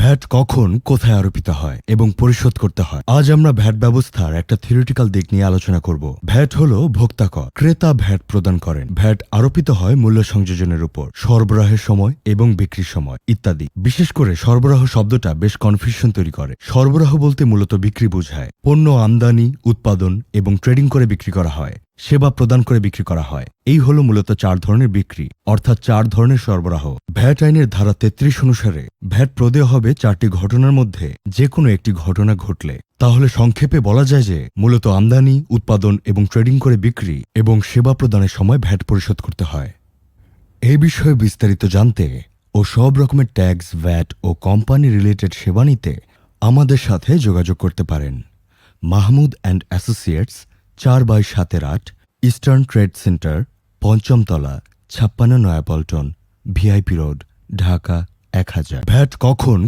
VAT কখন কোথায় আরোপিত হয় এবং পরিশোধ করতে হয়, আজ আমরা ভ্যাট ব্যবস্থার একটা থিওরিটিক্যাল দিক নিয়ে আলোচনা করব। ভ্যাট হলো ভোক্তা কর। ক্রেতা ভ্যাট প্রদান করেন। ভ্যাট আরোপিত হয় মূল্য সংযোজনের উপর, সরবরাহের সময় এবং বিক্রির সময় ইত্যাদি। বিশেষ করে সরবরাহ শব্দটা বেশ কনফিউশন তৈরি করে। সরবরাহ বলতে মূলত বিক্রি বোঝায়। পণ্য আমদানি, উৎপাদন এবং ট্রেডিং করে বিক্রি করা হয়। সেবা প্রদান করে বিক্রি করা হয়। এই হলো মূলত 4 ধরনের বিক্রি, অর্থাৎ 4 ধরনের সরবরাহ। ভ্যাট আইনের ধারা 33 অনুসারে ভ্যাট প্রদেয় হবে 4টি ঘটনার মধ্যে যে কোনো একটি ঘটনা ঘটলে। তাহলে সংক্ষেপে বলা যায় যে মূলত আমদানি, উৎপাদন এবং ট্রেডিং করে বিক্রি এবং সেবা প্রদানের সময় ভ্যাট পরিশোধ করতে হয়। এই বিষয়ে বিস্তারিত জানতে ও সব রকমের ট্যাক্স, ভ্যাট ও কোম্পানি রিলেটেড সেবা নিতে আমাদের সাথে যোগাযোগ করতে পারেন। Mahmud and Associates, 4/7-8 Eastern Trade Centre, ৫ম তলা, 56 Nayapaltan, VIP Road, Dhaka ১০০০। VAT কখন